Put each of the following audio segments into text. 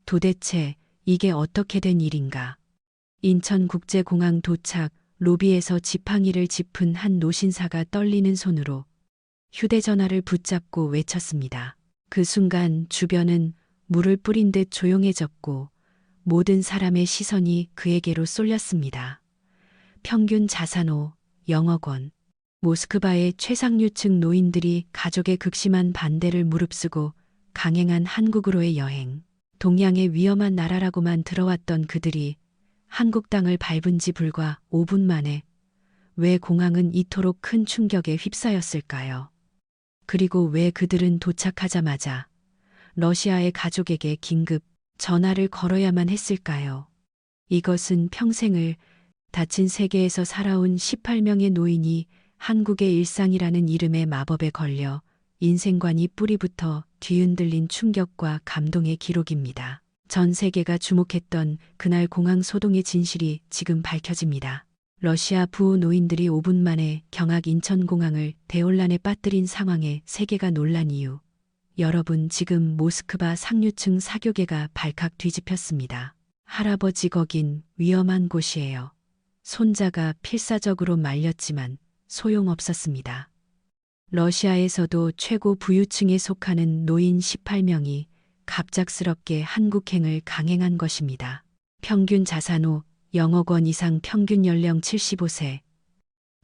도대체 이게 어떻게 된 일인가? 인천국제공항 도착 로비에서 지팡이를 짚은 한 노신사가 떨리는 손으로 휴대전화를 붙잡고 외쳤습니다. 그 순간 주변은 물을 뿌린 듯 조용해졌고 모든 사람의 시선이 그에게로 쏠렸습니다. 평균 자산호 영억 원. 모스크바의 최상류층 노인들이 가족의 극심한 반대를 무릅쓰고 강행한 한국으로의 여행. 동양의 위험한 나라라고만 들어왔던 그들이 한국 땅을 밟은 지 불과 5분 만에 왜 공항은 이토록 큰 충격에 휩싸였을까요? 그리고 왜 그들은 도착하자마자 러시아의 가족에게 긴급 전화를 걸어야만 했을까요? 이것은 평생을 닫힌 세계에서 살아온 18명의 노인이 한국의 일상이라는 이름의 마법에 걸려 인생관이 뿌리부터 뒤흔들린 충격과 감동의 기록입니다. 전 세계가 주목했던 그날 공항 소동의 진실이 지금 밝혀집니다. 러시아 부호 노인들이 5분 만에 경악 인천공항을 대혼란에 빠뜨린 상황에 세계가 놀란 이유. 여러분, 지금 모스크바 상류층 사교계가 발칵 뒤집혔습니다. 할아버지 거긴 위험한 곳이에요. 손자가 필사적으로 말렸지만 소용없었습니다. 러시아에서도 최고 부유층에 속하는 노인 18명이 갑작스럽게 한국행을 강행한 것입니다. 평균 자산호 영억 원 이상, 평균 연령 75세.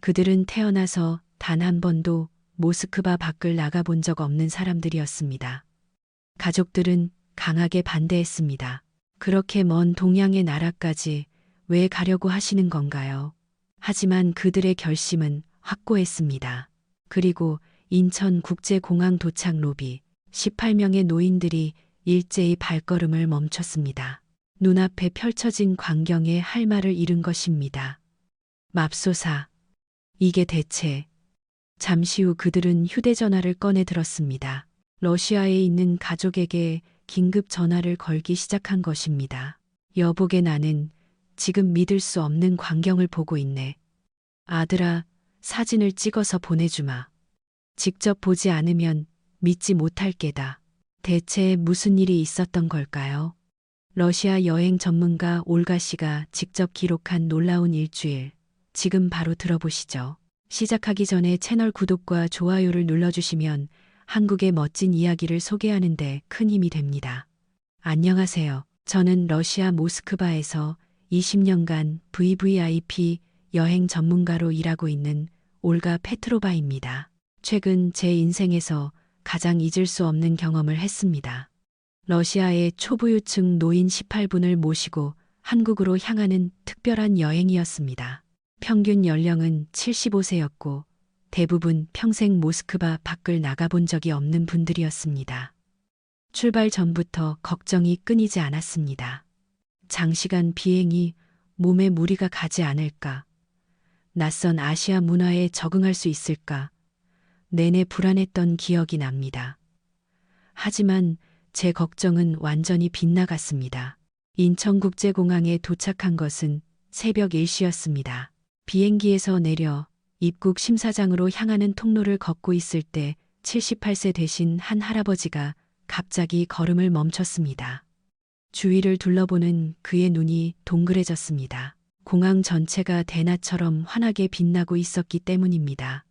그들은 태어나서 단 한 번도 모스크바 밖을 나가본 적 없는 사람들이었습니다. 가족들은 강하게 반대했습니다. 그렇게 먼 동양의 나라까지 왜 가려고 하시는 건가요? 하지만 그들의 결심은 확고했습니다. 그리고 인천국제공항 도착 로비, 18명의 노인들이 일제히 발걸음을 멈췄습니다. 눈앞에 펼쳐진 광경에 할 말을 잃은 것입니다. 맙소사, 이게 대체. 잠시 후 그들은 휴대전화를 꺼내 들었습니다. 러시아에 있는 가족에게 긴급 전화를 걸기 시작한 것입니다. 여보게, 나는 지금 믿을 수 없는 광경을 보고 있네. 아들아, 사진을 찍어서 보내주마. 직접 보지 않으면 믿지 못할 게다. 대체 무슨 일이 있었던 걸까요? 러시아 여행 전문가 올가 씨가 직접 기록한 놀라운 일주일. 지금 바로 들어보시죠. 시작하기 전에 채널 구독과 좋아요를 눌러주시면 한국의 멋진 이야기를 소개하는 데 큰 힘이 됩니다. 안녕하세요. 저는 러시아 모스크바에서 20년간 VVIP 여행 전문가로 일하고 있는 올가 페트로바입니다. 최근 제 인생에서 가장 잊을 수 없는 경험을 했습니다. 러시아의 초부유층 노인 18분을 모시고 한국으로 향하는 특별한 여행이었습니다. 평균 연령은 75세였고 대부분 평생 모스크바 밖을 나가본 적이 없는 분들이었습니다. 출발 전부터 걱정이 끊이지 않았습니다. 장시간 비행이 몸에 무리가 가지 않을까? 낯선 아시아 문화에 적응할 수 있을까? 내내 불안했던 기억이 납니다. 하지만 제 걱정은 완전히 빗나갔습니다. 인천국제공항에 도착한 것은 새벽 1시였습니다. 비행기에서 내려 입국 심사장으로 향하는 통로를 걷고 있을 때 78세 되신 한 할아버지가 갑자기 걸음을 멈췄습니다. 주위를 둘러보는 그의 눈이 동그래졌습니다. 공항 전체가 대낮처럼 환하게 빛나고 있었기 때문입니다.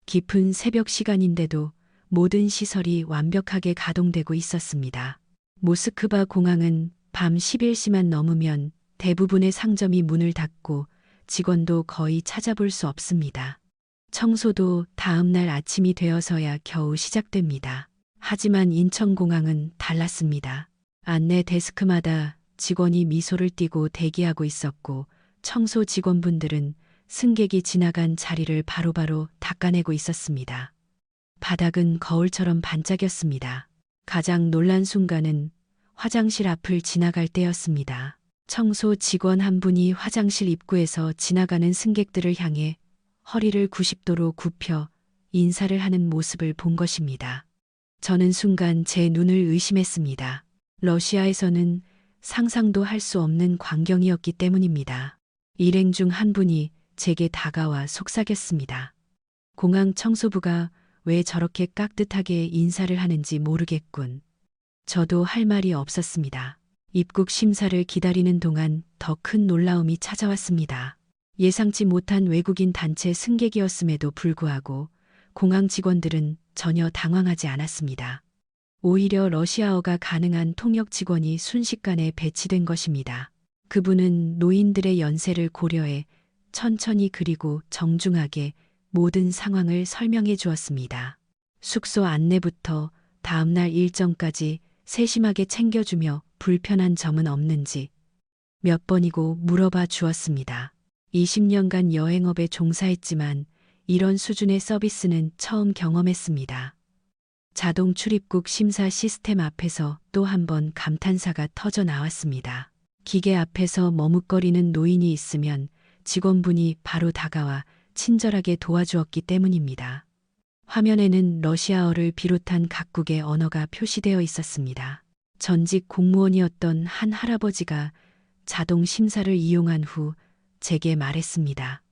깊은 새벽 시간인데도 모든 시설이 완벽하게 가동되고 있었습니다. 모스크바 공항은 밤 11시만 넘으면 대부분의 상점이 문을 닫고 직원도 거의 찾아볼 수 없습니다. 청소도 다음 날 아침이 되어서야 겨우 시작됩니다. 하지만 인천공항은 달랐습니다. 안내 데스크마다 직원이 미소를 띠고 대기하고 있었고 청소 직원분들은 승객이 지나간 자리를 바로바로 닦아내고 있었습니다. 바닥은 거울처럼 반짝였습니다. 가장 놀란 순간은 화장실 앞을 지나갈 때였습니다. 청소 직원 한 분이 화장실 입구에서 지나가는 승객들을 향해 허리를 90도로 굽혀 인사를 하는 모습을 본 것입니다. 저는 순간 제 눈을 의심했습니다. 러시아에서는 상상도 할 수 없는 광경이었기 때문입니다. 일행 중 한 분이 제게 다가와 속삭였습니다. 공항 청소부가 왜 저렇게 깍듯하게 인사를 하는지 모르겠군. 저도 할 말이 없었습니다. 입국 심사를 기다리는 동안 더 큰 놀라움이 찾아왔습니다. 예상치 못한 외국인 단체 승객이었음에도 불구하고 공항 직원들은 전혀 당황하지 않았습니다. 오히려 러시아어가 가능한 통역 직원이 순식간에 배치된 것입니다. 그분은 노인들의 연세를 고려해 천천히 그리고 정중하게 모든 상황을 설명해 주었습니다. 숙소 안내부터 다음날 일정까지 세심하게 챙겨주며 불편한 점은 없는지 몇 번이고 물어봐 주었습니다. 20년간 여행업에 종사했지만 이런 수준의 서비스는 처음 경험했습니다. 자동 출입국 심사 시스템 앞에서 또 한 번 감탄사가 터져 나왔습니다. 기계 앞에서 머뭇거리는 노인이 있으면 직원분이 바로 다가와 친절하게 도와주었기 때문입니다. 화면에는 러시아어를 비롯한 각국의 언어가 표시되어 있었습니다. 전직 공무원이었던 한 할아버지가 자동 심사를 이용한 후 제게 말했습니다.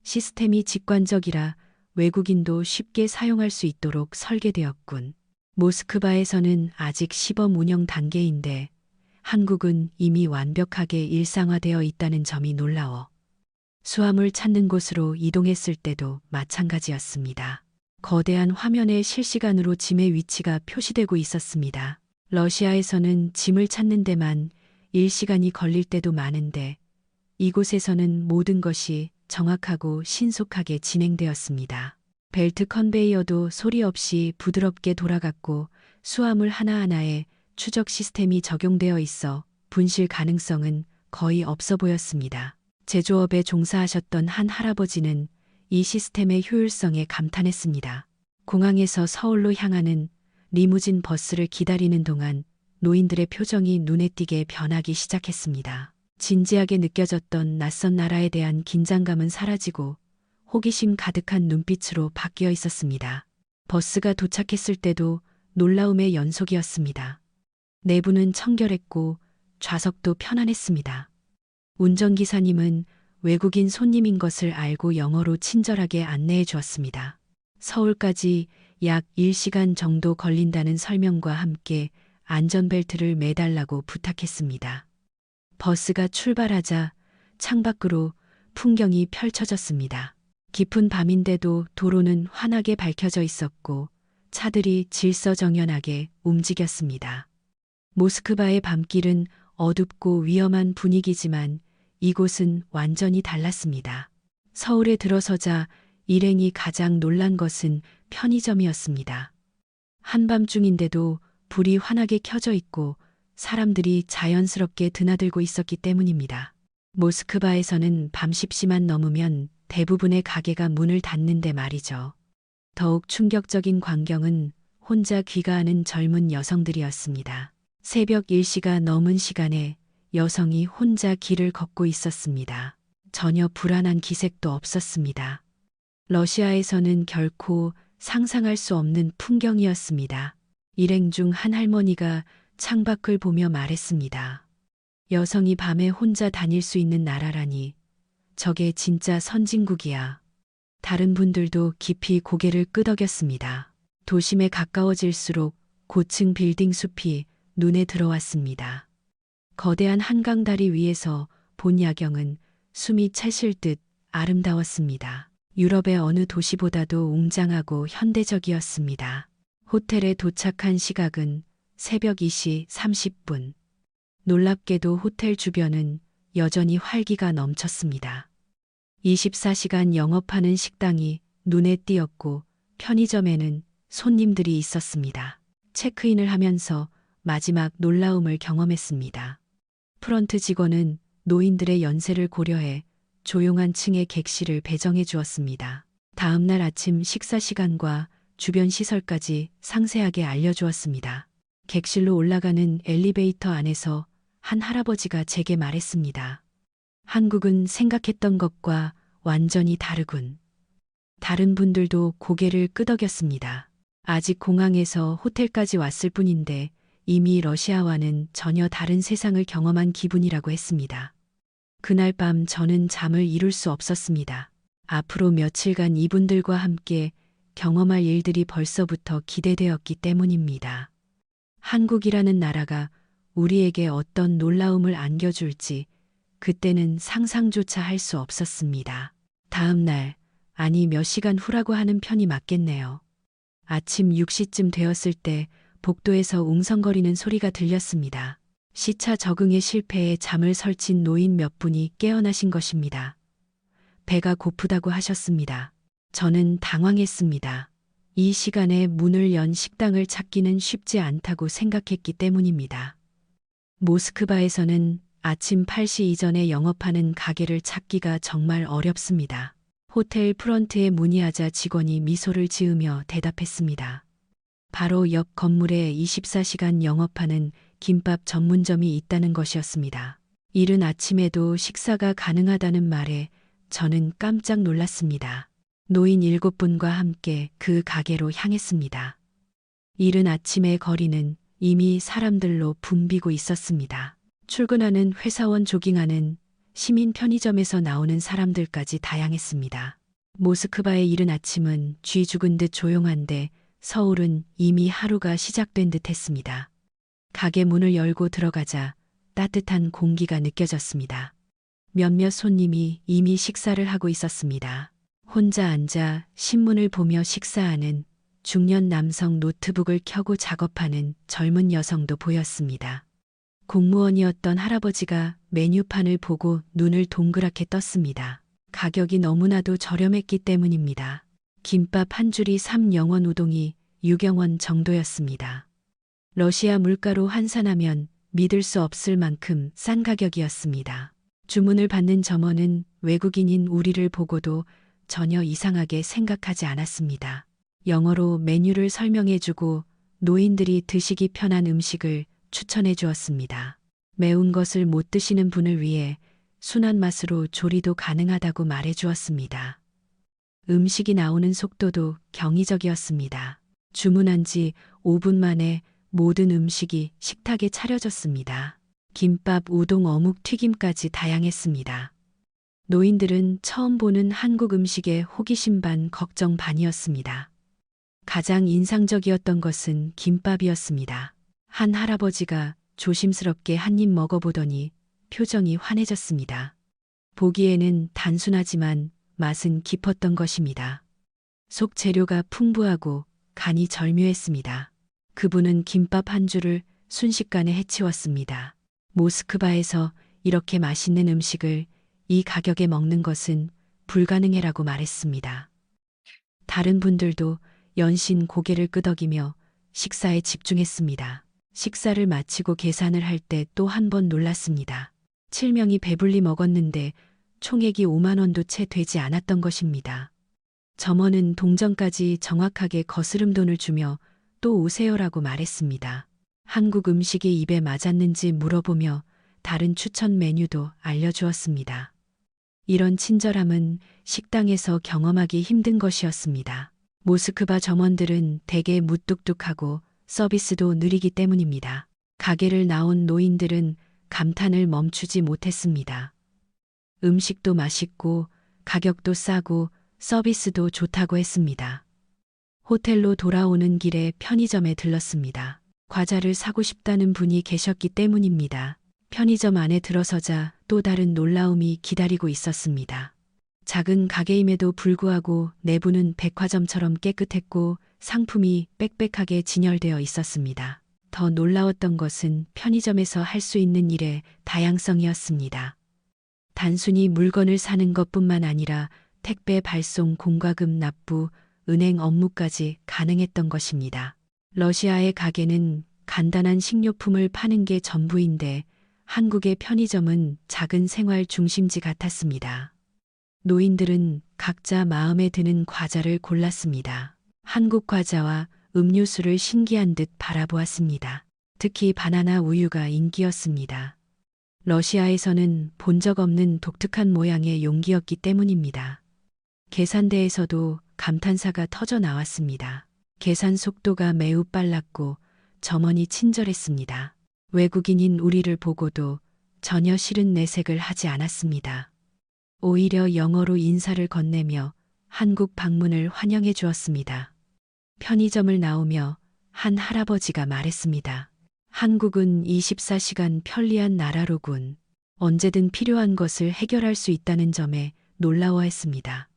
시스템이 직관적이라 외국인도 쉽게 사용할 수 있도록 설계되었군. 모스크바에서는 아직 시범 운영 단계인데 한국은 이미 완벽하게 일상화되어 있다는 점이 놀라워. 수화물 찾는 곳으로 이동했을 때도 마찬가지였습니다. 거대한 화면에 실시간으로 짐의 위치가 표시되고 있었습니다. 러시아에서는 짐을 찾는 데만 일시간이 걸릴 때도 많은데 이곳에서는 모든 것이 정확하고 신속하게 진행되었습니다. 벨트 컨베이어도 소리 없이 부드럽게 돌아갔고 수화물 하나하나에 추적 시스템이 적용되어 있어 분실 가능성은 거의 없어 보였습니다. 제조업에 종사하셨던 한 할아버지는 이 시스템의 효율성에 감탄했습니다. 공항에서 서울로 향하는 리무진 버스를 기다리는 동안 노인들의 표정이 눈에 띄게 변하기 시작했습니다. 진지하게 느껴졌던 낯선 나라에 대한 긴장감은 사라지고 호기심 가득한 눈빛으로 바뀌어 있었습니다. 버스가 도착했을 때도 놀라움의 연속이었습니다. 내부는 청결했고 좌석도 편안했습니다. 운전기사님은 외국인 손님인 것을 알고 영어로 친절하게 안내해 주었습니다. 서울까지 약 1시간 정도 걸린다는 설명과 함께 안전벨트를 매달라고 부탁했습니다. 버스가 출발하자 창밖으로 풍경이 펼쳐졌습니다. 깊은 밤인데도 도로는 환하게 밝혀져 있었고 차들이 질서정연하게 움직였습니다. 모스크바의 밤길은 어둡고 위험한 분위기지만 이곳은 완전히 달랐습니다. 서울에 들어서자 일행이 가장 놀란 것은 편의점이었습니다. 한밤중인데도 불이 환하게 켜져 있고 사람들이 자연스럽게 드나들고 있었기 때문입니다. 모스크바에서는 밤 10시만 넘으면 대부분의 가게가 문을 닫는데 말이죠. 더욱 충격적인 광경은 혼자 귀가하는 젊은 여성들이었습니다. 새벽 1시가 넘은 시간에 여성이 혼자 길을 걷고 있었습니다. 전혀 불안한 기색도 없었습니다. 러시아에서는 결코 상상할 수 없는 풍경이었습니다. 일행 중 한 할머니가 창밖을 보며 말했습니다. 여성이 밤에 혼자 다닐 수 있는 나라라니 저게 진짜 선진국이야. 다른 분들도 깊이 고개를 끄덕였습니다. 도심에 가까워질수록 고층 빌딩 숲이 눈에 들어왔습니다. 거대한 한강 다리 위에서 본 야경은 숨이 차실 듯 아름다웠습니다. 유럽의 어느 도시보다도 웅장하고 현대적이었습니다. 호텔에 도착한 시각은 새벽 2시 30분. 놀랍게도 호텔 주변은 여전히 활기가 넘쳤습니다. 24시간 영업하는 식당이 눈에 띄었고 편의점에는 손님들이 있었습니다. 체크인을 하면서 마지막 놀라움을 경험했습니다. 프런트 직원은 노인들의 연세를 고려해 조용한 층의 객실을 배정해 주었습니다. 다음 날 아침 식사 시간과 주변 시설까지 상세하게 알려주었습니다. 객실로 올라가는 엘리베이터 안에서 한 할아버지가 제게 말했습니다. 한국은 생각했던 것과 완전히 다르군. 다른 분들도 고개를 끄덕였습니다. 아직 공항에서 호텔까지 왔을 뿐인데 이미 러시아와는 전혀 다른 세상을 경험한 기분이라고 했습니다. 그날 밤 저는 잠을 이룰 수 없었습니다. 앞으로 며칠간 이분들과 함께 경험할 일들이 벌써부터 기대되었기 때문입니다. 한국이라는 나라가 우리에게 어떤 놀라움을 안겨줄지 그때는 상상조차 할 수 없었습니다. 다음 날, 아니 몇 시간 후라고 하는 편이 맞겠네요. 아침 6시쯤 되었을 때 복도에서 웅성거리는 소리가 들렸습니다. 시차 적응에 실패해 잠을 설친 노인 몇 분이 깨어나신 것입니다. 배가 고프다고 하셨습니다. 저는 당황했습니다. 이 시간에 문을 연 식당을 찾기는 쉽지 않다고 생각했기 때문입니다. 모스크바에서는 아침 8시 이전에 영업하는 가게를 찾기가 정말 어렵습니다. 호텔 프런트에 문의하자 직원이 미소를 지으며 대답했습니다. 바로 옆 건물에 24시간 영업하는 김밥 전문점이 있다는 것이었습니다. 이른 아침에도 식사가 가능하다는 말에 저는 깜짝 놀랐습니다. 노인 7분과 함께 그 가게로 향했습니다. 이른 아침의 거리는 이미 사람들로 붐비고 있었습니다. 출근하는 회사원, 조깅하는 시민, 편의점에서 나오는 사람들까지 다양했습니다. 모스크바의 이른 아침은 쥐 죽은 듯 조용한데 서울은 이미 하루가 시작된 듯 했습니다. 가게 문을 열고 들어가자 따뜻한 공기가 느껴졌습니다. 몇몇 손님이 이미 식사를 하고 있었습니다. 혼자 앉아 신문을 보며 식사하는 중년 남성, 노트북을 켜고 작업하는 젊은 여성도 보였습니다. 공무원이었던 할아버지가 메뉴판을 보고 눈을 동그랗게 떴습니다. 가격이 너무나도 저렴했기 때문입니다. 김밥 한 줄이 3영원, 우동이 6영원 정도였습니다. 러시아 물가로 환산하면 믿을 수 없을 만큼 싼 가격이었습니다. 주문을 받는 점원은 외국인인 우리를 보고도 전혀 이상하게 생각하지 않았습니다. 영어로 메뉴를 설명해주고 노인들이 드시기 편한 음식을 추천해 주었습니다. 매운 것을 못 드시는 분을 위해 순한 맛으로 조리도 가능하다고 말해 주었습니다. 음식이 나오는 속도도 경이적이었습니다. 주문한 지 5분 만에 모든 음식이 식탁에 차려졌습니다. 김밥, 우동, 어묵, 튀김까지 다양했습니다. 노인들은 처음 보는 한국 음식에 호기심 반 걱정 반이었습니다. 가장 인상적이었던 것은 김밥이었습니다. 한 할아버지가 조심스럽게 한 입 먹어보더니 표정이 환해졌습니다. 보기에는 단순하지만 맛은 깊었던 것입니다. 속 재료가 풍부하고 간이 절묘했습니다. 그분은 김밥 한 줄을 순식간에 해치웠습니다. 모스크바에서 이렇게 맛있는 음식을 이 가격에 먹는 것은 불가능해라고 말했습니다. 다른 분들도 연신 고개를 끄덕이며 식사에 집중했습니다. 식사를 마치고 계산을 할 때 또 한 번 놀랐습니다. 7명이 배불리 먹었는데 총액이 5만 원도 채 되지 않았던 것입니다. 점원은 동전까지 정확하게 거스름 돈을 주며 또 오세요라고 말했습니다. 한국 음식이 입에 맞았는지 물어보며 다른 추천 메뉴도 알려주었습니다. 이런 친절함은 식당에서 경험하기 힘든 것이었습니다. 모스크바 점원들은 대개 무뚝뚝하고 서비스도 느리기 때문입니다. 가게를 나온 노인들은 감탄을 멈추지 못했습니다. 음식도 맛있고 가격도 싸고 서비스도 좋다고 했습니다. 호텔로 돌아오는 길에 편의점에 들렀습니다. 과자를 사고 싶다는 분이 계셨기 때문입니다. 편의점 안에 들어서자 또 다른 놀라움이 기다리고 있었습니다. 작은 가게임에도 불구하고 내부는 백화점처럼 깨끗했고 상품이 빽빽하게 진열되어 있었습니다. 더 놀라웠던 것은 편의점에서 할 수 있는 일의 다양성이었습니다. 단순히 물건을 사는 것뿐만 아니라 택배 발송, 공과금 납부, 은행 업무까지 가능했던 것입니다. 러시아의 가게는 간단한 식료품을 파는 게 전부인데 한국의 편의점은 작은 생활 중심지 같았습니다. 노인들은 각자 마음에 드는 과자를 골랐습니다. 한국 과자와 음료수를 신기한 듯 바라보았습니다. 특히 바나나 우유가 인기였습니다. 러시아에서는 본 적 없는 독특한 모양의 용기였기 때문입니다. 계산대에서도 감탄사가 터져 나왔습니다. 계산 속도가 매우 빨랐고 점원이 친절했습니다. 외국인인 우리를 보고도 전혀 싫은 내색을 하지 않았습니다. 오히려 영어로 인사를 건네며 한국 방문을 환영해 주었습니다. 편의점을 나오며 한 할아버지가 말했습니다. 한국은 24시간 편리한 나라로군. 언제든 필요한 것을 해결할 수 있다는 점에 놀라워했습니다.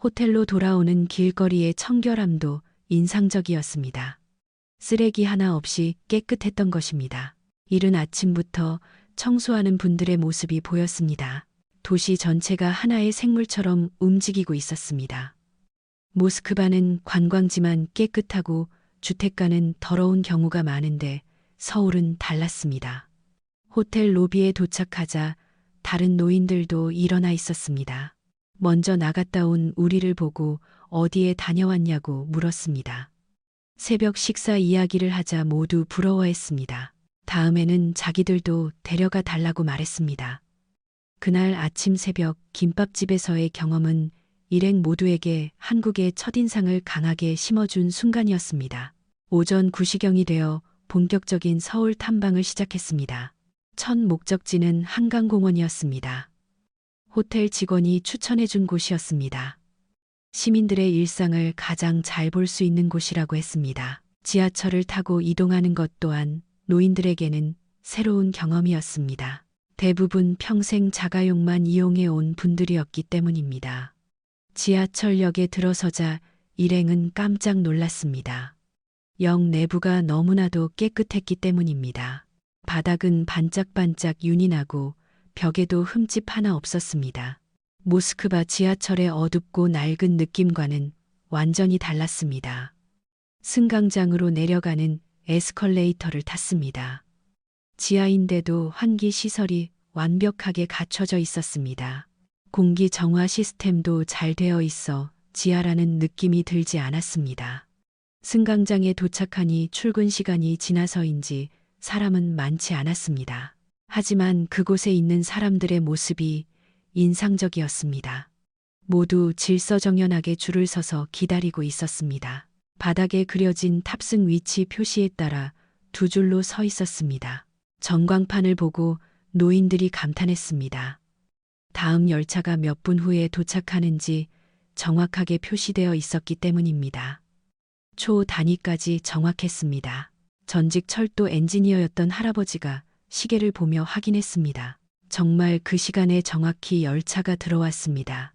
호텔로 돌아오는 길거리의 청결함도 인상적이었습니다. 쓰레기 하나 없이 깨끗했던 것입니다. 이른 아침부터 청소하는 분들의 모습이 보였습니다. 도시 전체가 하나의 생물처럼 움직이고 있었습니다. 모스크바는 관광지만 깨끗하고 주택가는 더러운 경우가 많은데 서울은 달랐습니다. 호텔 로비에 도착하자 다른 노인들도 일어나 있었습니다. 먼저 나갔다 온 우리를 보고 어디에 다녀왔냐고 물었습니다. 새벽 식사 이야기를 하자 모두 부러워했습니다. 다음에는 자기들도 데려가 달라고 말했습니다. 그날 아침 새벽 김밥집에서의 경험은 일행 모두에게 한국의 첫인상을 강하게 심어준 순간이었습니다. 오전 9시경이 되어 본격적인 서울 탐방을 시작했습니다. 첫 목적지는 한강공원이었습니다. 호텔 직원이 추천해준 곳이었습니다. 시민들의 일상을 가장 잘 볼 수 있는 곳이라고 했습니다. 지하철을 타고 이동하는 것 또한 노인들에게는 새로운 경험이었습니다. 대부분 평생 자가용만 이용해 온 분들이었기 때문입니다. 지하철역에 들어서자 일행은 깜짝 놀랐습니다. 역 내부가 너무나도 깨끗했기 때문입니다. 바닥은 반짝반짝 윤이 나고 벽에도 흠집 하나 없었습니다. 모스크바 지하철의 어둡고 낡은 느낌과는 완전히 달랐습니다. 승강장으로 내려가는 에스컬레이터를 탔습니다. 지하인데도 환기 시설이 완벽하게 갖춰져 있었습니다. 공기 정화 시스템도 잘 되어 있어 지하라는 느낌이 들지 않았습니다. 승강장에 도착하니 출근 시간이 지나서인지 사람은 많지 않았습니다. 하지만 그곳에 있는 사람들의 모습이 인상적이었습니다. 모두 질서정연하게 줄을 서서 기다리고 있었습니다. 바닥에 그려진 탑승 위치 표시에 따라 두 줄로 서 있었습니다. 전광판을 보고 노인들이 감탄했습니다. 다음 열차가 몇 분 후에 도착하는지 정확하게 표시되어 있었기 때문입니다. 초 단위까지 정확했습니다. 전직 철도 엔지니어였던 할아버지가 시계를 보며 확인했습니다. 정말 그 시간에 정확히 열차가 들어왔습니다.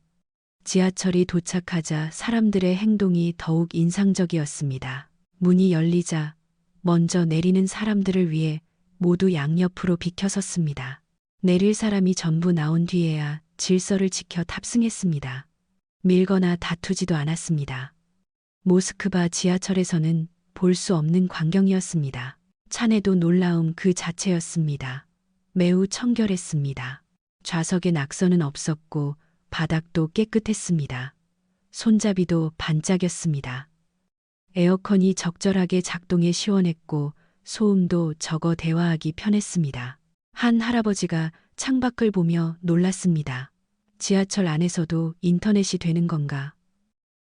지하철이 도착하자 사람들의 행동이 더욱 인상적이었습니다. 문이 열리자 먼저 내리는 사람들을 위해 모두 양옆으로 비켜섰습니다. 내릴 사람이 전부 나온 뒤에야 질서를 지켜 탑승했습니다. 밀거나 다투지도 않았습니다. 모스크바 지하철에서는 볼 수 없는 광경이었습니다. 찬에도 놀라움 그 자체였습니다. 매우 청결했습니다. 좌석에 낙서는 없었고 바닥도 깨끗했습니다. 손잡이도 반짝였습니다. 에어컨이 적절하게 작동해 시원했고 소음도 적어 대화하기 편했습니다. 한 할아버지가 창밖을 보며 놀랐습니다. 지하철 안에서도 인터넷이 되는 건가?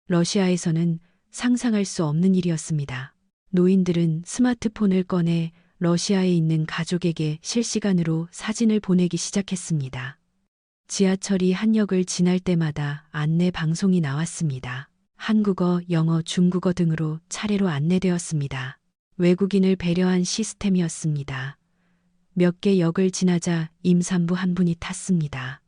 러시아에서는 상상할 수 없는 일이었습니다. 노인들은 스마트폰을 꺼내 러시아에 있는 가족에게 실시간으로 사진을 보내기 시작했습니다. 지하철이 한 역을 지날 때마다 안내 방송이 나왔습니다. 한국어, 영어, 중국어 등으로 차례로 안내되었습니다. 외국인을 배려한 시스템이었습니다. 몇 개 역을 지나자 임산부 한 분이 탔습니다.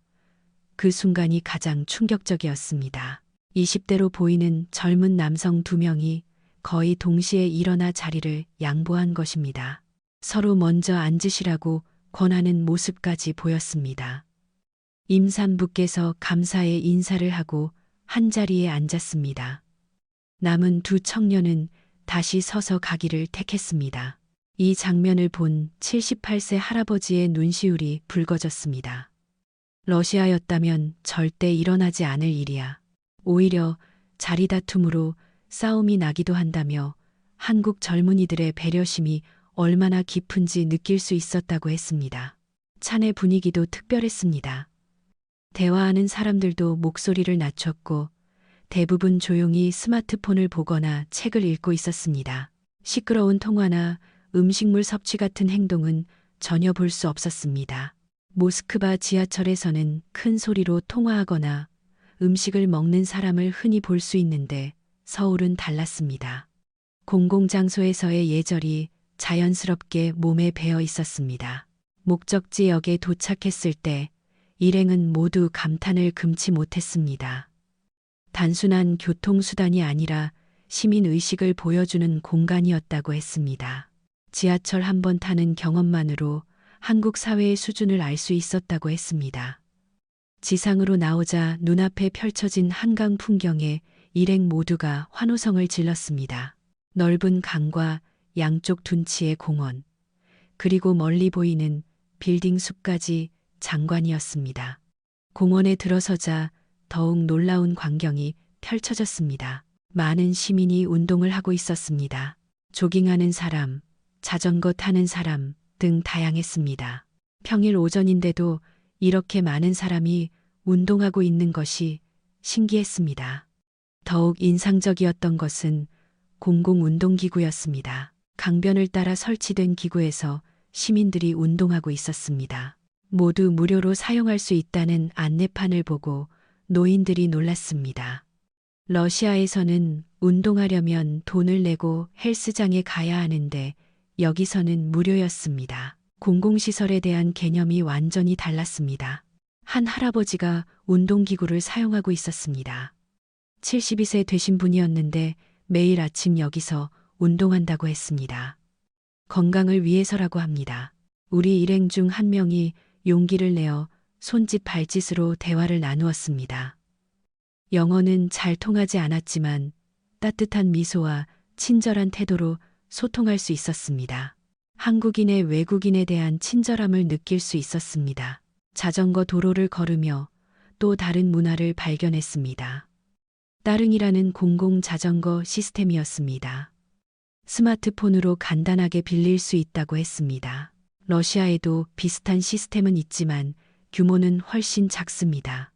그 순간이 가장 충격적이었습니다. 20대로 보이는 젊은 남성 2명이 거의 동시에 일어나 자리를 양보한 것입니다. 서로 먼저 앉으시라고 권하는 모습까지 보였습니다. 임산부께서 감사의 인사를 하고 한자리에 앉았습니다. 남은 두 청년은 다시 서서 가기를 택했습니다. 이 장면을 본 78세 할아버지의 눈시울이 붉어졌습니다. 러시아였다면 절대 일어나지 않을 일이야. 오히려 자리 다툼으로 싸움이 나기도 한다며 한국 젊은이들의 배려심이 얼마나 깊은지 느낄 수 있었다고 했습니다. 찬의 분위기도 특별했습니다. 대화하는 사람들도 목소리를 낮췄고 대부분 조용히 스마트폰을 보거나 책을 읽고 있었습니다. 시끄러운 통화나 음식물 섭취 같은 행동은 전혀 볼 수 없었습니다. 모스크바 지하철에서는 큰 소리로 통화하거나 음식을 먹는 사람을 흔히 볼 수 있는데 서울은 달랐습니다. 공공장소에서의 예절이 자연스럽게 몸에 배어 있었습니다. 목적지역에 도착했을 때 일행은 모두 감탄을 금치 못했습니다. 단순한 교통수단이 아니라 시민의식을 보여주는 공간이었다고 했습니다. 지하철 한 번 타는 경험만으로 한국 사회의 수준을 알 수 있었다고 했습니다. 지상으로 나오자 눈앞에 펼쳐진 한강 풍경에 일행 모두가 환호성을 질렀습니다. 넓은 강과 양쪽 둔치의 공원, 그리고 멀리 보이는 빌딩 숲까지 장관이었습니다. 공원에 들어서자 더욱 놀라운 광경이 펼쳐졌습니다. 많은 시민이 운동을 하고 있었습니다. 조깅하는 사람, 자전거 타는 사람 등 다양했습니다. 평일 오전인데도 이렇게 많은 사람이 운동하고 있는 것이 신기했습니다. 더욱 인상적이었던 것은 공공운동기구였습니다. 강변을 따라 설치된 기구에서 시민들이 운동하고 있었습니다. 모두 무료로 사용할 수 있다는 안내판을 보고 노인들이 놀랐습니다. 러시아에서는 운동하려면 돈을 내고 헬스장에 가야 하는데 여기서는 무료였습니다. 공공시설에 대한 개념이 완전히 달랐습니다. 한 할아버지가 운동기구를 사용하고 있었습니다. 72세 되신 분이었는데 매일 아침 여기서 운동한다고 했습니다. 건강을 위해서라고 합니다. 우리 일행 중 한 명이 용기를 내어 손짓 발짓으로 대화를 나누었습니다. 영어는 잘 통하지 않았지만 따뜻한 미소와 친절한 태도로 소통할 수 있었습니다. 한국인의 외국인에 대한 친절함을 느낄 수 있었습니다. 자전거 도로를 걸으며 또 다른 문화를 발견했습니다. 따릉이라는 공공 자전거 시스템이었습니다. 스마트폰으로 간단하게 빌릴 수 있다고 했습니다. 러시아에도 비슷한 시스템은 있지만 규모는 훨씬 작습니다.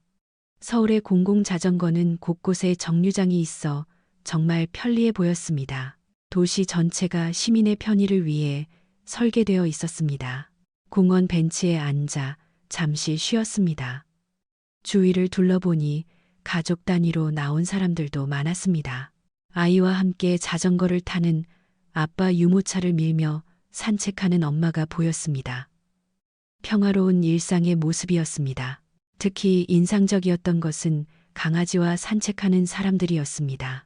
서울의 공공 자전거는 곳곳에 정류장이 있어 정말 편리해 보였습니다. 도시 전체가 시민의 편의를 위해 설계되어 있었습니다. 공원 벤치에 앉아 잠시 쉬었습니다. 주위를 둘러보니 가족 단위로 나온 사람들도 많았습니다. 아이와 함께 자전거를 타는 아빠, 유모차를 밀며 산책하는 엄마가 보였습니다. 평화로운 일상의 모습이었습니다. 특히 인상적이었던 것은 강아지와 산책하는 사람들이었습니다.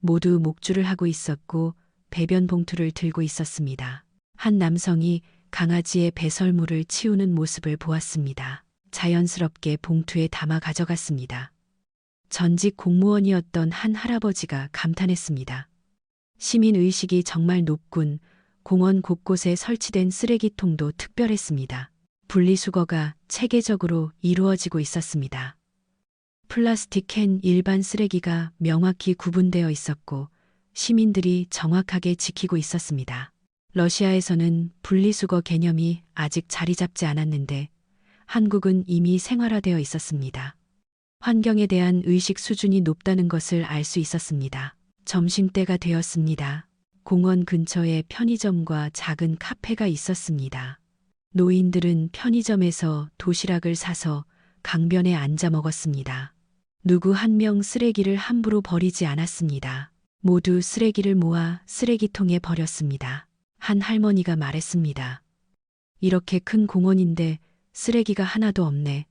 모두 목줄을 하고 있었고 배변 봉투를 들고 있었습니다. 한 남성이 강아지의 배설물을 치우는 모습을 보았습니다. 자연스럽게 봉투에 담아 가져갔습니다. 전직 공무원이었던 한 할아버지가 감탄했습니다. 시민의식이 정말 높군. 공원 곳곳에 설치된 쓰레기통도 특별했습니다. 분리수거가 체계적으로 이루어지고 있었습니다. 플라스틱 캔, 일반 쓰레기가 명확히 구분되어 있었고 시민들이 정확하게 지키고 있었습니다. 러시아에서는 분리수거 개념이 아직 자리 잡지 않았는데 한국은 이미 생활화되어 있었습니다. 환경에 대한 의식 수준이 높다는 것을 알 수 있었습니다. 점심때가 되었습니다. 공원 근처에 편의점과 작은 카페가 있었습니다. 노인들은 편의점에서 도시락을 사서 강변에 앉아 먹었습니다. 누구 한 명 쓰레기를 함부로 버리지 않았습니다. 모두 쓰레기를 모아 쓰레기통에 버렸습니다. 한 할머니가 말했습니다. 이렇게 큰 공원인데 쓰레기가 하나도 없네.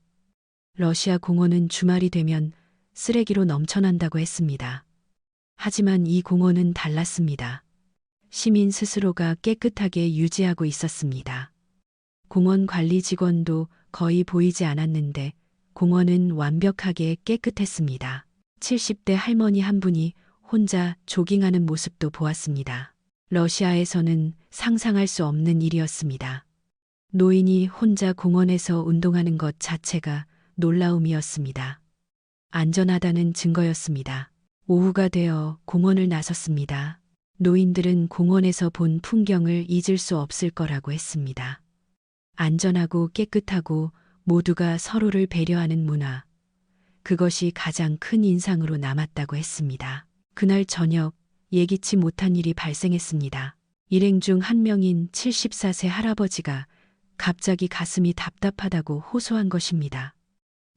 러시아 공원은 주말이 되면 쓰레기로 넘쳐난다고 했습니다. 하지만 이 공원은 달랐습니다. 시민 스스로가 깨끗하게 유지하고 있었습니다. 공원 관리 직원도 거의 보이지 않았는데 공원은 완벽하게 깨끗했습니다. 70대 할머니 한 분이 혼자 조깅하는 모습도 보았습니다. 러시아에서는 상상할 수 없는 일이었습니다. 노인이 혼자 공원에서 운동하는 것 자체가 놀라움이었습니다. 안전하다는 증거였습니다. 오후가 되어 공원을 나섰습니다. 노인들은 공원에서 본 풍경을 잊을 수 없을 거라고 했습니다. 안전하고 깨끗하고 모두가 서로를 배려하는 문화. 그것이 가장 큰 인상으로 남았다고 했습니다. 그날 저녁 예기치 못한 일이 발생했습니다. 일행 중 한 명인 74세 할아버지가 갑자기 가슴이 답답하다고 호소한 것입니다.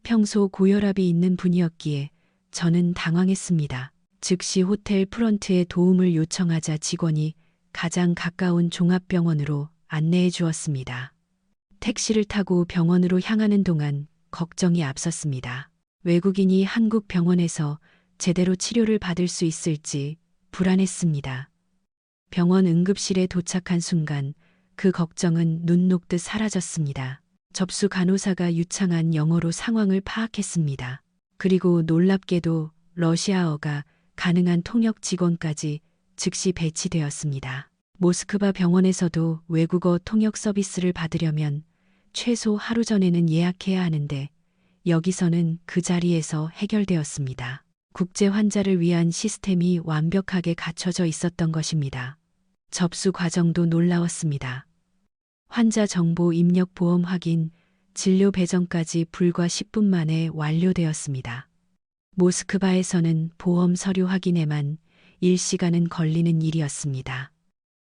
평소 고혈압이 있는 분이었기에 저는 당황했습니다. 즉시 호텔 프런트에 도움을 요청하자 직원이 가장 가까운 종합병원으로 안내해 주었습니다. 택시를 타고 병원으로 향하는 동안 걱정이 앞섰습니다. 외국인이 한국 병원에서 제대로 치료를 받을 수 있을지 불안했습니다. 병원 응급실에 도착한 순간 그 걱정은 눈 녹듯 사라졌습니다. 접수 간호사가 유창한 영어로 상황을 파악했습니다. 그리고 놀랍게도 러시아어가 가능한 통역 직원까지 즉시 배치되었습니다. 모스크바 병원에서도 외국어 통역 서비스를 받으려면 최소 하루 전에는 예약해야 하는데 여기서는 그 자리에서 해결되었습니다. 국제 환자를 위한 시스템이 완벽하게 갖춰져 있었던 것입니다. 접수 과정도 놀라웠습니다. 환자 정보 입력 보험 확인, 진료 배정까지 불과 10분 만에 완료되었습니다. 모스크바에서는 보험 서류 확인에만 1시간은 걸리는 일이었습니다.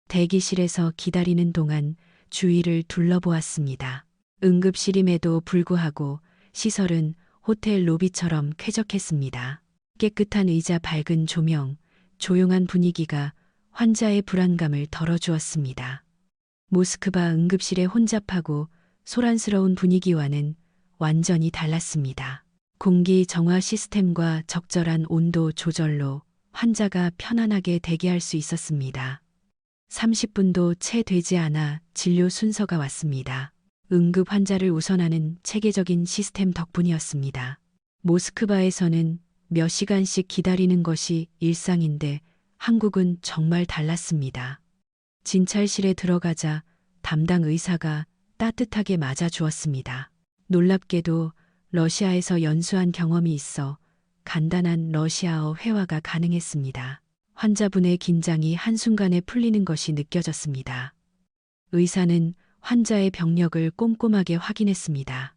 대기실에서 기다리는 동안 주위를 둘러보았습니다. 응급실임에도 불구하고 시설은 호텔 로비처럼 쾌적했습니다. 깨끗한 의자, 밝은 조명, 조용한 분위기가 환자의 불안감을 덜어주었습니다. 모스크바 응급실의 혼잡하고 소란스러운 분위기와는 완전히 달랐습니다. 공기 정화 시스템과 적절한 온도 조절로 환자가 편안하게 대기할 수 있었습니다. 30분도 채 되지 않아 진료 순서가 왔습니다. 응급 환자를 우선하는 체계적인 시스템 덕분이었습니다. 모스크바에서는 몇 시간씩 기다리는 것이 일상인데 한국은 정말 달랐습니다. 진찰실에 들어가자 담당 의사가 따뜻하게 맞아주었습니다. 놀랍게도 러시아에서 연수한 경험이 있어 간단한 러시아어 회화가 가능했습니다. 환자분의 긴장이 한순간에 풀리는 것이 느껴졌습니다. 의사는 환자의 병력을 꼼꼼하게 확인했습니다.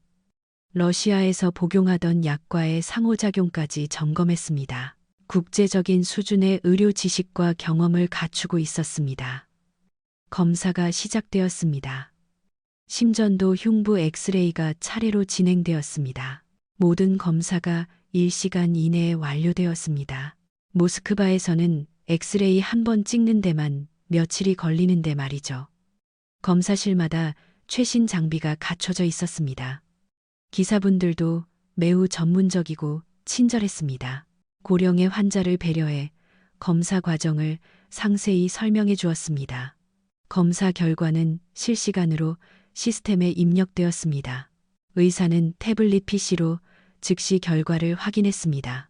러시아에서 복용하던 약과의 상호작용까지 점검했습니다. 국제적인 수준의 의료 지식과 경험을 갖추고 있었습니다. 검사가 시작되었습니다. 심전도 흉부 엑스레이가 차례로 진행되었습니다. 모든 검사가 1시간 이내에 완료되었습니다. 모스크바에서는 엑스레이 한 번 찍는 데만 며칠이 걸리는데 말이죠. 검사실마다 최신 장비가 갖춰져 있었습니다. 기사분들도 매우 전문적이고 친절했습니다. 고령의 환자를 배려해 검사 과정을 상세히 설명해 주었습니다. 검사 결과는 실시간으로 시스템에 입력되었습니다. 의사는 태블릿 PC로 즉시 결과를 확인했습니다.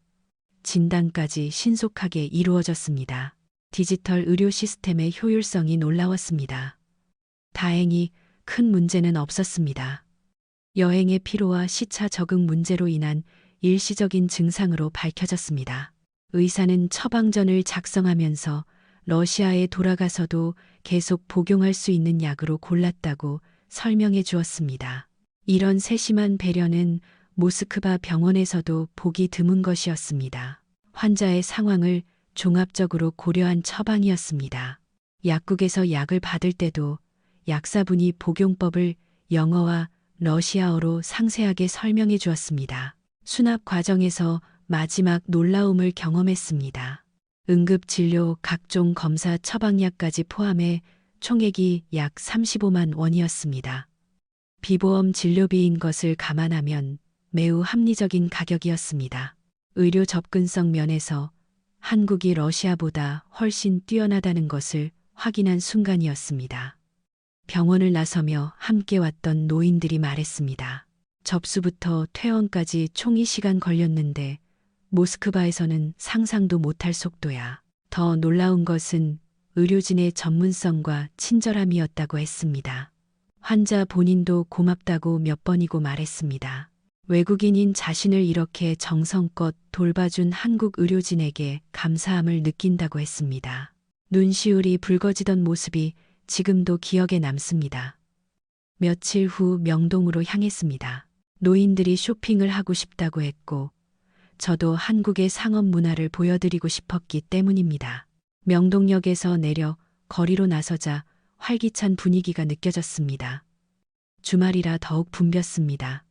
진단까지 신속하게 이루어졌습니다. 디지털 의료 시스템의 효율성이 놀라웠습니다. 다행히 큰 문제는 없었습니다. 여행의 피로와 시차 적응 문제로 인한 일시적인 증상으로 밝혀졌습니다. 의사는 처방전을 작성하면서 러시아에 돌아가서도 계속 복용할 수 있는 약으로 골랐다고 설명해 주었습니다. 이런 세심한 배려는 모스크바 병원에서도 보기 드문 것이었습니다. 환자의 상황을 종합적으로 고려한 처방이었습니다. 약국에서 약을 받을 때도 약사분이 복용법을 영어와 러시아어로 상세하게 설명해 주었습니다. 수납 과정에서 마지막 놀라움을 경험했습니다. 응급진료, 각종 검사, 처방약까지 포함해 총액이 약 35만 원이었습니다. 비보험 진료비인 것을 감안하면 매우 합리적인 가격이었습니다. 의료 접근성 면에서 한국이 러시아보다 훨씬 뛰어나다는 것을 확인한 순간이었습니다. 병원을 나서며 함께 왔던 노인들이 말했습니다. 접수부터 퇴원까지 총 2시간 걸렸는데 모스크바에서는 상상도 못할 속도야. 더 놀라운 것은 의료진의 전문성과 친절함이었다고 했습니다. 환자 본인도 고맙다고 몇 번이고 말했습니다. 외국인인 자신을 이렇게 정성껏 돌봐준 한국 의료진에게 감사함을 느낀다고 했습니다. 눈시울이 붉어지던 모습이 지금도 기억에 남습니다. 며칠 후 명동으로 향했습니다. 노인들이 쇼핑을 하고 싶다고 했고 저도 한국의 상업 문화를 보여드리고 싶었기 때문입니다. 명동역에서 내려 거리로 나서자 활기찬 분위기가 느껴졌습니다. 주말이라 더욱 붐볐습니다.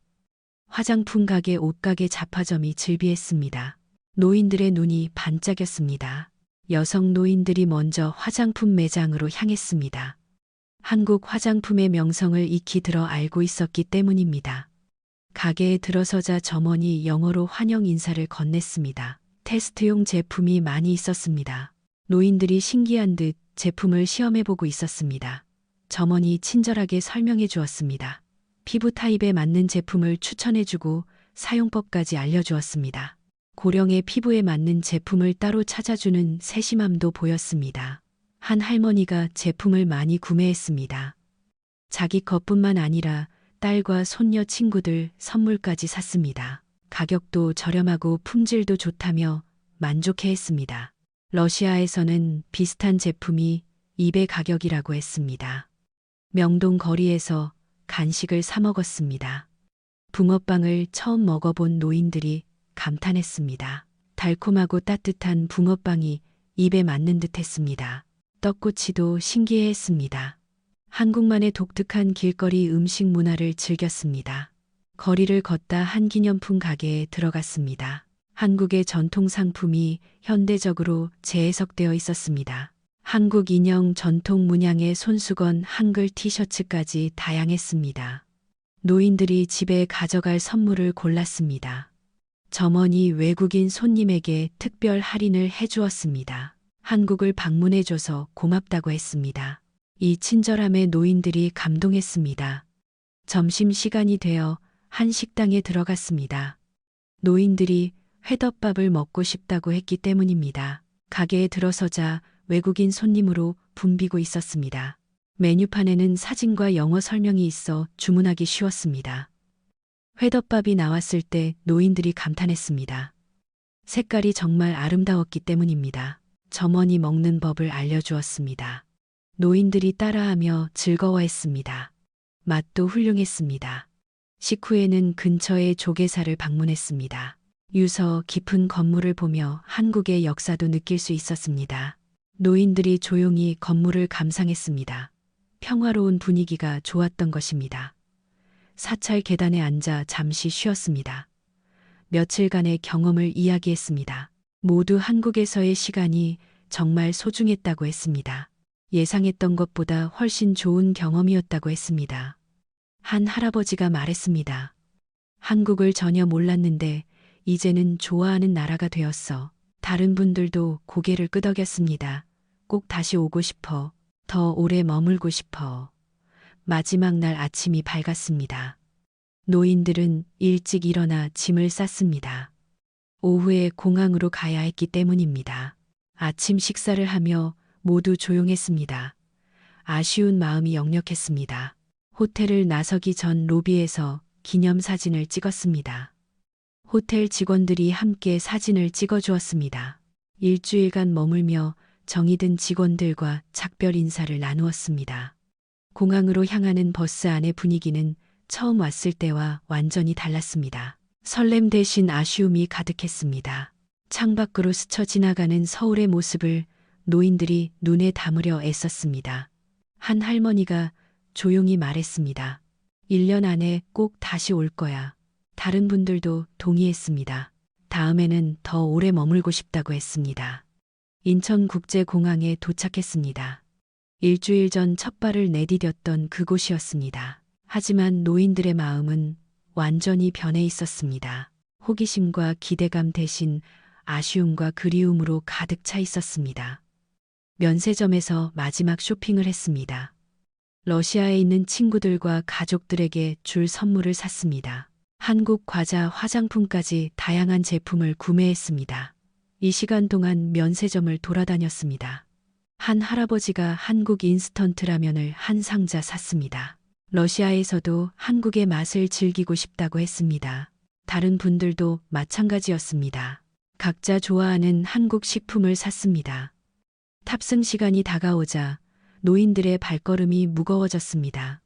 화장품 가게, 옷가게, 잡화점이 즐비했습니다. 노인들의 눈이 반짝였습니다. 여성 노인들이 먼저 화장품 매장으로 향했습니다. 한국 화장품의 명성을 익히 들어 알고 있었기 때문입니다. 가게에 들어서자 점원이 영어로 환영 인사를 건넸습니다. 테스트용 제품이 많이 있었습니다. 노인들이 신기한 듯 제품을 시험해보고 있었습니다. 점원이 친절하게 설명해 주었습니다. 피부 타입에 맞는 제품을 추천해주고 사용법까지 알려주었습니다. 고령의 피부에 맞는 제품을 따로 찾아주는 세심함도 보였습니다. 한 할머니가 제품을 많이 구매했습니다. 자기 것뿐만 아니라 딸과 손녀 친구들 선물까지 샀습니다. 가격도 저렴하고 품질도 좋다며 만족해했습니다. 러시아에서는 비슷한 제품이 2배 가격이라고 했습니다. 명동 거리에서 간식을 사 먹었습니다. 붕어빵을 처음 먹어본 노인들이 감탄했습니다. 달콤하고 따뜻한 붕어빵이 입에 맞는 듯 했습니다. 떡꼬치도 신기해했습니다. 한국만의 독특한 길거리 음식 문화를 즐겼습니다. 거리를 걷다 한 기념품 가게에 들어갔습니다. 한국의 전통 상품이 현대적으로 재해석되어 있었습니다. 한국 인형 전통 문양의 손수건 한글 티셔츠까지 다양했습니다. 노인들이 집에 가져갈 선물을 골랐습니다. 점원이 외국인 손님에게 특별 할인을 해주었습니다. 한국을 방문해줘서 고맙다고 했습니다. 이 친절함에 노인들이 감동했습니다. 점심시간이 되어 한 식당에 들어갔습니다. 노인들이 회덮밥을 먹고 싶다고 했기 때문입니다. 가게에 들어서자 외국인 손님으로 붐비고 있었습니다. 메뉴판에는 사진과 영어 설명이 있어 주문하기 쉬웠습니다. 회덮밥이 나왔을 때 노인들이 감탄했습니다. 색깔이 정말 아름다웠기 때문입니다. 점원이 먹는 법을 알려주었습니다. 노인들이 따라하며 즐거워했습니다. 맛도 훌륭했습니다. 식후에는 근처의 조개사를 방문했습니다. 유서 깊은 건물을 보며 한국의 역사도 느낄 수 있었습니다. 노인들이 조용히 건물을 감상했습니다. 평화로운 분위기가 좋았던 것입니다. 사찰 계단에 앉아 잠시 쉬었습니다. 며칠간의 경험을 이야기했습니다. 모두 한국에서의 시간이 정말 소중했다고 했습니다. 예상했던 것보다 훨씬 좋은 경험이었다고 했습니다. 한 할아버지가 말했습니다. 한국을 전혀 몰랐는데 이제는 좋아하는 나라가 되었어. 다른 분들도 고개를 끄덕였습니다. 꼭 다시 오고 싶어. 더 오래 머물고 싶어. 마지막 날 아침이 밝았습니다. 노인들은 일찍 일어나 짐을 쌌습니다. 오후에 공항으로 가야 했기 때문입니다. 아침 식사를 하며 모두 조용했습니다. 아쉬운 마음이 역력했습니다. 호텔을 나서기 전 로비에서 기념사진을 찍었습니다. 호텔 직원들이 함께 사진을 찍어주었습니다. 일주일간 머물며 정이 든 직원들과 작별 인사를 나누었습니다. 공항으로 향하는 버스 안의 분위기는 처음 왔을 때와 완전히 달랐습니다. 설렘 대신 아쉬움이 가득했습니다. 창밖으로 스쳐 지나가는 서울의 모습을 노인들이 눈에 담으려 애썼습니다. 한 할머니가 조용히 말했습니다. 1년 안에 꼭 다시 올 거야. 다른 분들도 동의했습니다. 다음에는 더 오래 머물고 싶다고 했습니다. 인천국제공항에 도착했습니다. 일주일 전 첫 발을 내디뎠던 그곳이었습니다. 하지만 노인들의 마음은 완전히 변해 있었습니다. 호기심과 기대감 대신 아쉬움과 그리움으로 가득 차 있었습니다. 면세점에서 마지막 쇼핑을 했습니다. 러시아에 있는 친구들과 가족들에게 줄 선물을 샀습니다. 한국 과자, 화장품까지 다양한 제품을 구매했습니다. 이 시간 동안 면세점을 돌아다녔습니다. 한 할아버지가 한국 인스턴트 라면을 한 상자 샀습니다. 러시아에서도 한국의 맛을 즐기고 싶다고 했습니다. 다른 분들도 마찬가지였습니다. 각자 좋아하는 한국 식품을 샀습니다. 탑승 시간이 다가오자 노인들의 발걸음이 무거워졌습니다.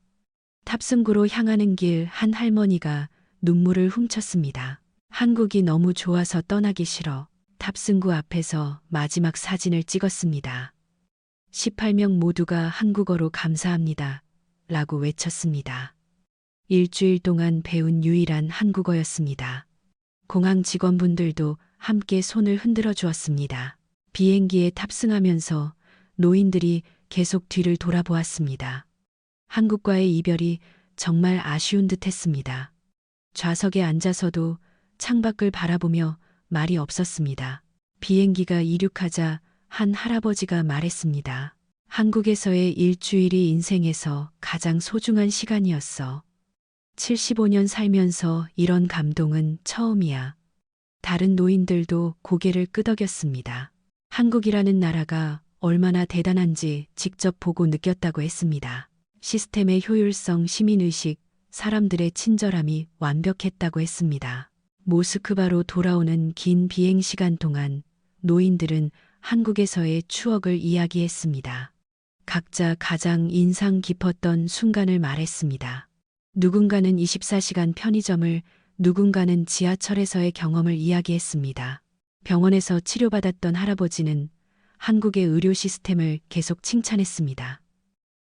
탑승구로 향하는 길 한 할머니가 눈물을 훔쳤습니다. 한국이 너무 좋아서 떠나기 싫어. 탑승구 앞에서 마지막 사진을 찍었습니다. 18명 모두가 한국어로 감사합니다. 라고 외쳤습니다. 일주일 동안 배운 유일한 한국어였습니다. 공항 직원분들도 함께 손을 흔들어 주었습니다. 비행기에 탑승하면서 노인들이 계속 뒤를 돌아보았습니다. 한국과의 이별이 정말 아쉬운 듯 했습니다. 좌석에 앉아서도 창밖을 바라보며 말이 없었습니다. 비행기가 이륙하자 한 할아버지가 말했습니다. 한국에서의 일주일이 인생에서 가장 소중한 시간이었어. 75년 살면서 이런 감동은 처음이야. 다른 노인들도 고개를 끄덕였습니다. 한국이라는 나라가 얼마나 대단한지 직접 보고 느꼈다고 했습니다. 시스템의 효율성, 시민의식, 사람들의 친절함이 완벽했다고 했습니다. 모스크바로 돌아오는 긴 비행 시간 동안 노인들은 한국에서의 추억을 이야기했습니다. 각자 가장 인상 깊었던 순간을 말했습니다. 누군가는 24시간 편의점을, 누군가는 지하철에서의 경험을 이야기했습니다. 병원에서 치료받았던 할아버지는 한국의 의료 시스템을 계속 칭찬했습니다.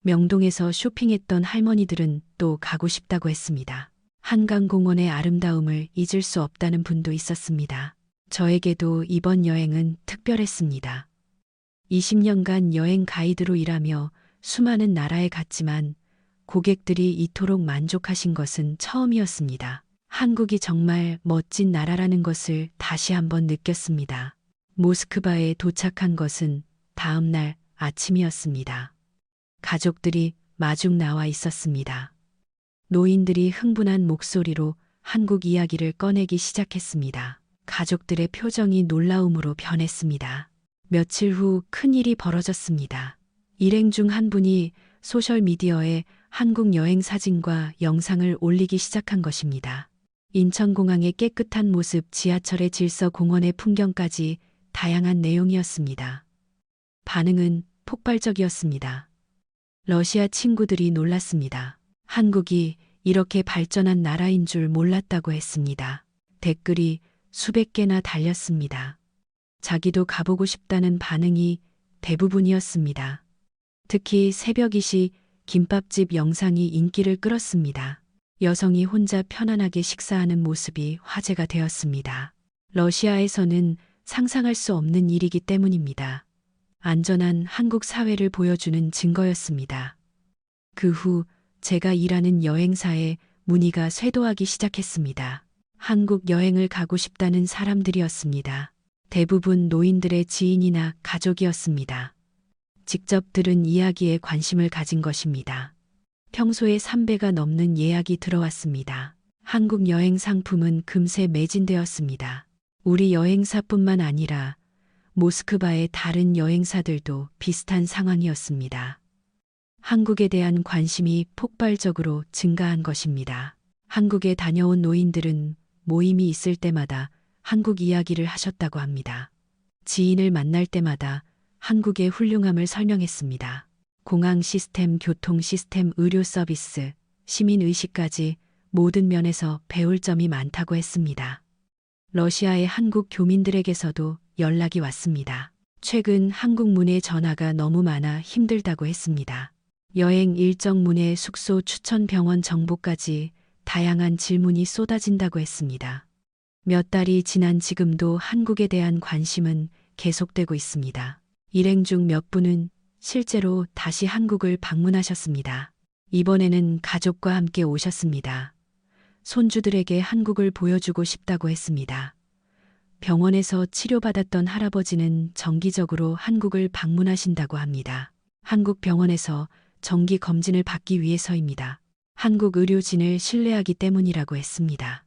명동에서 쇼핑했던 할머니들은 또 가고 싶다고 했습니다. 한강공원의 아름다움을 잊을 수 없다는 분도 있었습니다. 저에게도 이번 여행은 특별했습니다. 20년간 여행 가이드로 일하며 수많은 나라에 갔지만 고객들이 이토록 만족하신 것은 처음이었습니다. 한국이 정말 멋진 나라라는 것을 다시 한번 느꼈습니다. 모스크바에 도착한 것은 다음 날 아침이었습니다. 가족들이 마중 나와 있었습니다. 노인들이 흥분한 목소리로 한국 이야기를 꺼내기 시작했습니다. 가족들의 표정이 놀라움으로 변했습니다. 며칠 후 큰일이 벌어졌습니다. 일행 중 한 분이 소셜미디어에 한국 여행 사진과 영상을 올리기 시작한 것입니다. 인천공항의 깨끗한 모습, 지하철의 질서, 공원의 풍경까지 다양한 내용이었습니다. 반응은 폭발적이었습니다. 러시아 친구들이 놀랐습니다. 한국이 이렇게 발전한 나라인 줄 몰랐다고 했습니다. 댓글이 수백 개나 달렸습니다. 자기도 가보고 싶다는 반응이 대부분이었습니다. 특히 새벽 2시 김밥집 영상이 인기를 끌었습니다. 여성이 혼자 편안하게 식사하는 모습이 화제가 되었습니다. 러시아에서는 상상할 수 없는 일이기 때문입니다. 안전한 한국 사회를 보여주는 증거였습니다. 그 후 제가 일하는 여행사에 문의가 쇄도하기 시작했습니다. 한국 여행을 가고 싶다는 사람들이었습니다. 대부분 노인들의 지인이나 가족이었습니다. 직접 들은 이야기에 관심을 가진 것입니다. 평소에 3배가 넘는 예약이 들어왔습니다. 한국 여행 상품은 금세 매진되었습니다. 우리 여행사뿐만 아니라 모스크바의 다른 여행사들도 비슷한 상황이었습니다. 한국에 대한 관심이 폭발적으로 증가한 것입니다. 한국에 다녀온 노인들은 모임이 있을 때마다 한국 이야기를 하셨다고 합니다. 지인을 만날 때마다 한국의 훌륭함을 설명했습니다. 공항 시스템, 교통 시스템, 의료 서비스, 시민의식까지 모든 면에서 배울 점이 많다고 했습니다. 러시아의 한국 교민들에게서도 연락이 왔습니다. 최근 한국 문의 전화가 너무 많아 힘들다고 했습니다. 여행 일정 문의, 숙소 추천, 병원 정보까지 다양한 질문이 쏟아진다고 했습니다. 몇 달이 지난 지금도 한국에 대한 관심은 계속되고 있습니다. 일행 중 몇 분은 실제로 다시 한국을 방문하셨습니다. 이번에는 가족과 함께 오셨습니다. 손주들에게 한국을 보여주고 싶다고 했습니다. 병원에서 치료받았던 할아버지는 정기적으로 한국을 방문하신다고 합니다. 한국 병원에서 정기 검진을 받기 위해서입니다. 한국 의료진을 신뢰하기 때문이라고 했습니다.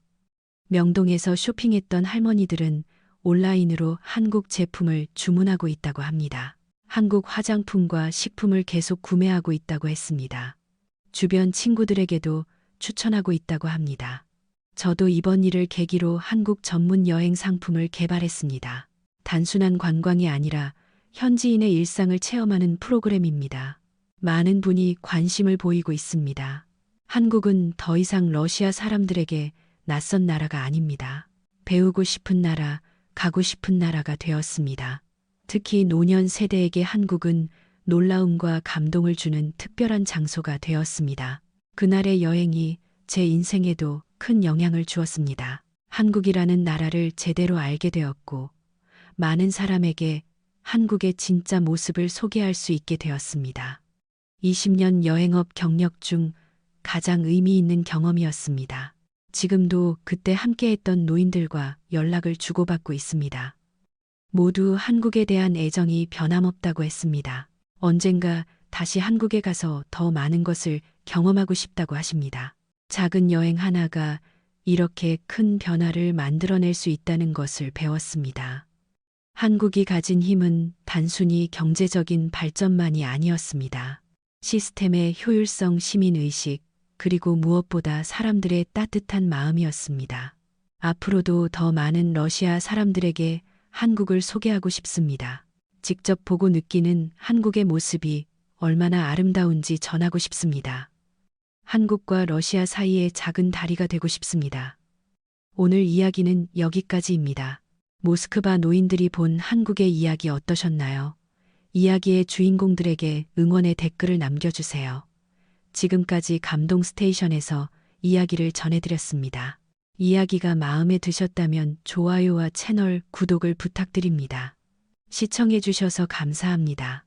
명동에서 쇼핑했던 할머니들은 온라인으로 한국 제품을 주문하고 있다고 합니다. 한국 화장품과 식품을 계속 구매하고 있다고 했습니다. 주변 친구들에게도 추천하고 있다고 합니다. 저도 이번 일을 계기로 한국 전문 여행 상품을 개발했습니다. 단순한 관광이 아니라 현지인의 일상을 체험하는 프로그램입니다. 많은 분이 관심을 보이고 있습니다. 한국은 더 이상 러시아 사람들에게 낯선 나라가 아닙니다. 배우고 싶은 나라, 가고 싶은 나라가 되었습니다. 특히 노년 세대에게 한국은 놀라움과 감동을 주는 특별한 장소가 되었습니다. 그날의 여행이 제 인생에도 큰 영향을 주었습니다. 한국이라는 나라를 제대로 알게 되었고, 많은 사람에게 한국의 진짜 모습을 소개할 수 있게 되었습니다. 20년 여행업 경력 중 가장 의미 있는 경험이었습니다. 지금도 그때 함께했던 노인들과 연락을 주고받고 있습니다. 모두 한국에 대한 애정이 변함없다고 했습니다. 언젠가 다시 한국에 가서 더 많은 것을 경험하고 싶다고 하십니다. 작은 여행 하나가 이렇게 큰 변화를 만들어낼 수 있다는 것을 배웠습니다. 한국이 가진 힘은 단순히 경제적인 발전만이 아니었습니다. 시스템의 효율성, 시민의식, 그리고 무엇보다 사람들의 따뜻한 마음이었습니다. 앞으로도 더 많은 러시아 사람들에게 한국을 소개하고 싶습니다. 직접 보고 느끼는 한국의 모습이 얼마나 아름다운지 전하고 싶습니다. 한국과 러시아 사이의 작은 다리가 되고 싶습니다. 오늘 이야기는 여기까지입니다. 모스크바 노인들이 본 한국의 이야기 어떠셨나요? 이야기의 주인공들에게 응원의 댓글을 남겨주세요. 지금까지 감동 스테이션에서 이야기를 전해드렸습니다. 이야기가 마음에 드셨다면 좋아요와 채널 구독을 부탁드립니다. 시청해주셔서 감사합니다.